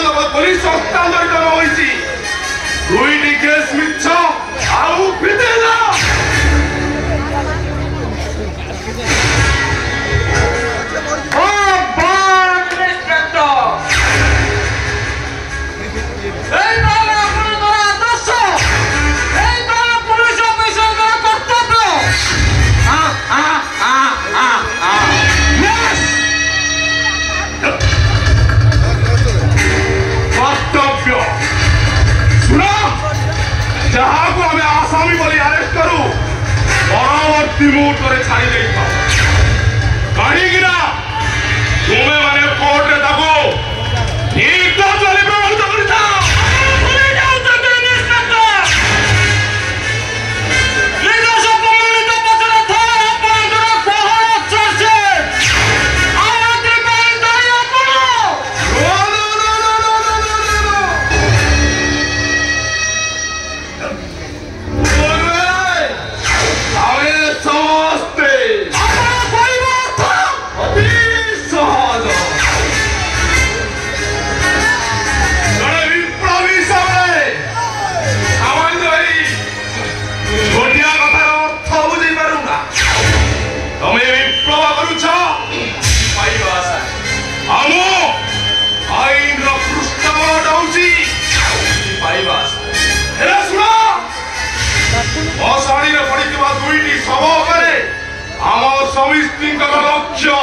दबद बोली संस्था जड़ित रही दुईटी केस मिछ आउ फिटेला जहाँ को हमें आसामी बोली अरेस्ट करूं परवर्ती मुहूर्त छाड़ी दे कहीं तुम्हें मैंने कोर्ट ताको ठीक तो चली प्रभावित करता समिस्ती लक्ष्य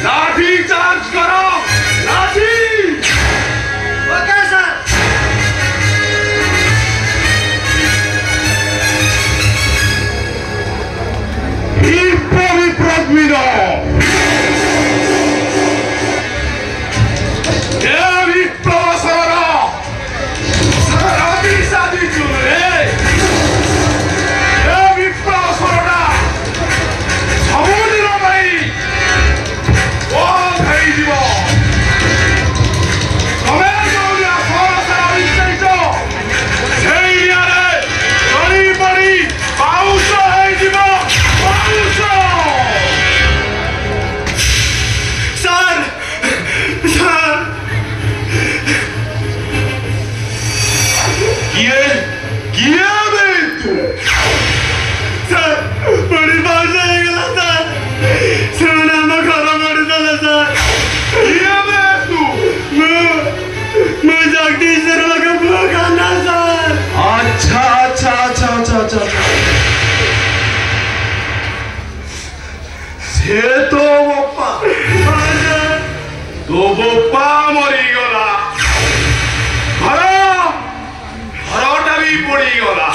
लाठी चार्ज करो लाठी ओके सर विप्लव तो बोपा मरीगला घरटा भी पड़ीगला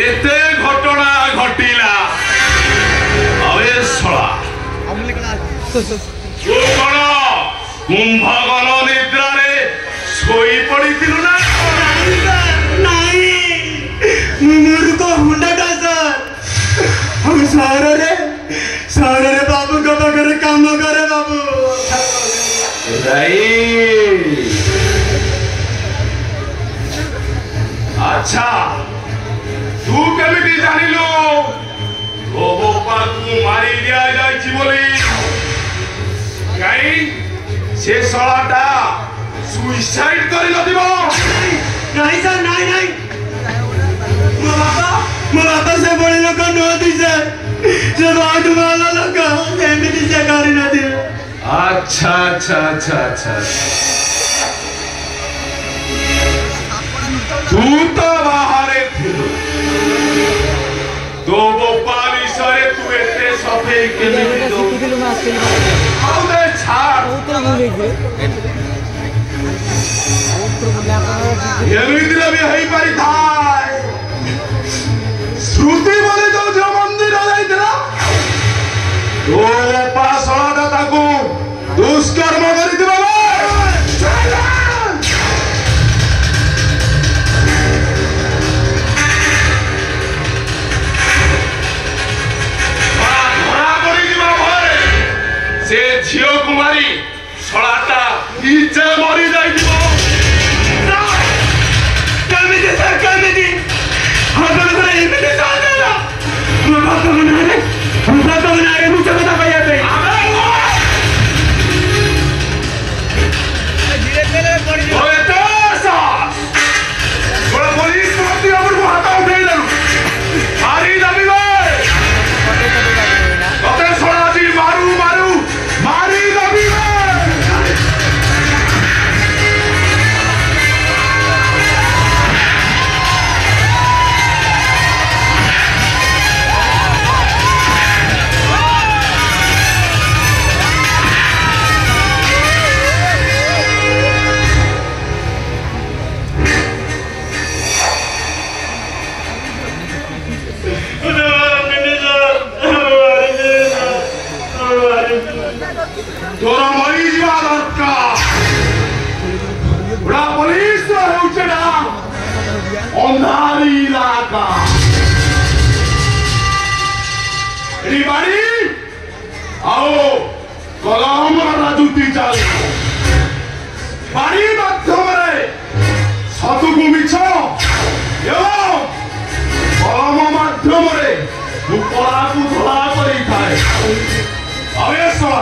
एते घटना घटिला अबे शला तू कौन कुंभकर्ण निद्रा रे सोई पड़ीथिलु ना नहीं मूर्ख हुंडाटा सर हम सहर रे बाबू का पाखरे काम करे बाबू अच्छा तू केमिति जानिलु तो बोपा तू मारी दिया जाइछि बोली कहीं से सलाटा सुइसाइड करि नदिबो नहीं सर नहीं दिसे जब आठ वाला लगा एमडी दिसे गाड़ी ना दे अच्छा अच्छा अच्छा अच्छा तू तो बाहर थे तो वो पानी सरे तू इतने सफेद के लिए तो आओ दे छाड़ ये रीतिला भी है पारी था श्रुति बोले जो मंदिर आ जाए तेरा तो पास वाला दाता को दुष्कर्म करी थी बाबा से झियो कुमारी छड़ाटा इच्छा मरी जाइथिबो कमिटी हाथ में एमडी साथ देला हम बात बना रे मुझे बता भैया पे धीरे धीरे पड़ी ओए तोसा थोड़ा पुलिस पार्टी हमर को हाथ उठे देलु मारी दबी भाई ओते छोड़ा जी मारू मारू मारी दबी भाई तोरा मरी जीवा दरकार बड़ा पुलिस होउछे ना अंधारी इलाका एडी बाड़ी आओ कलम राजूती चाल बाड़ी माध्यमरे सतुकु मिछ एवं कलम माध्यमरे उपराकु धला करी थाए अवेशवा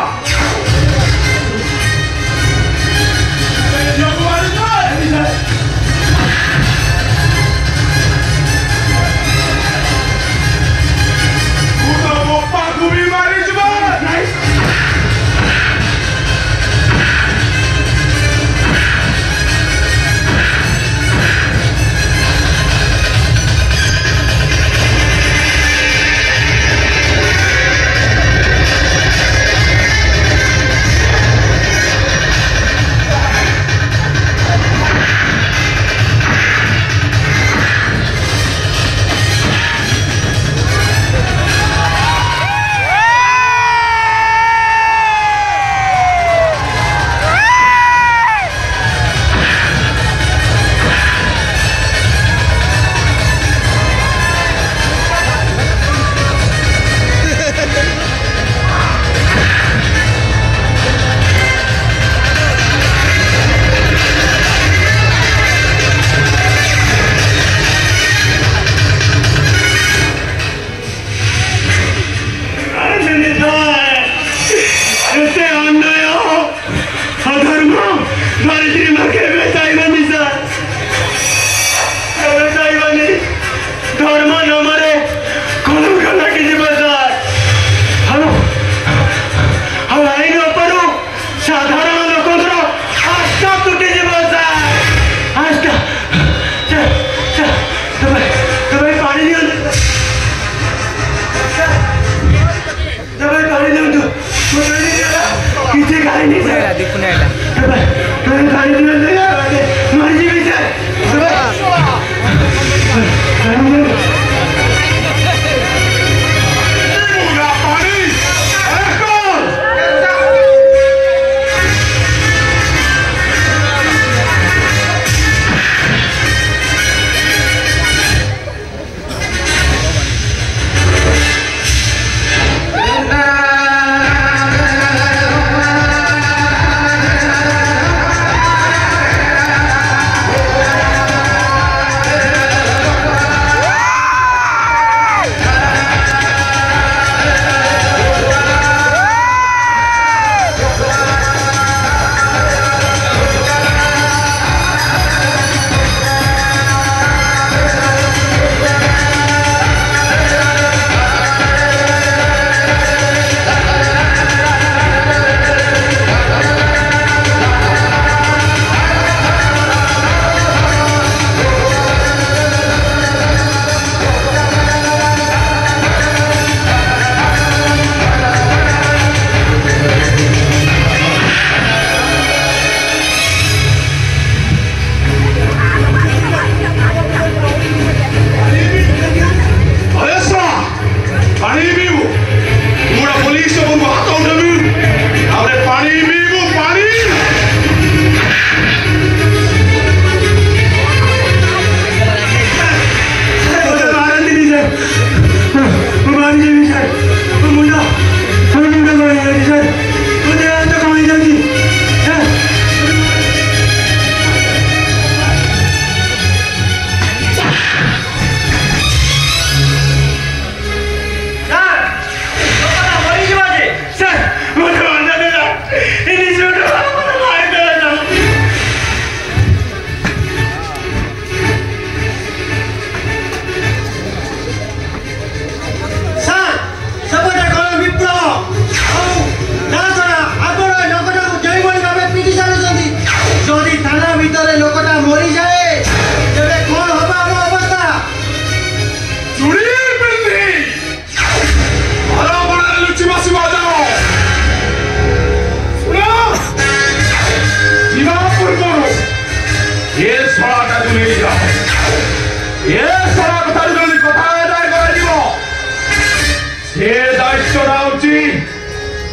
সে দায়িত্বটা উচিত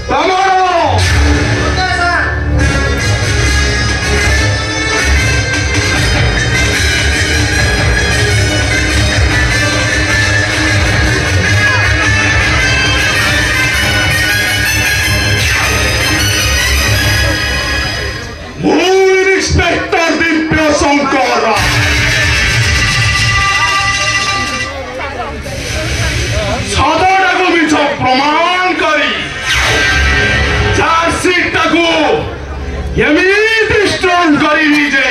তোমারও। ইন্সপেক্টর দিব্য শঙ্কর ସଦଟାକୁ ମିଛ ପ୍ରମାଣ କରି ଚାର୍ଜସିଟ୍ଟାକୁ ଏମିତି ଷ୍ଟ୍ରଙ୍ଗ କରିବି ଯେ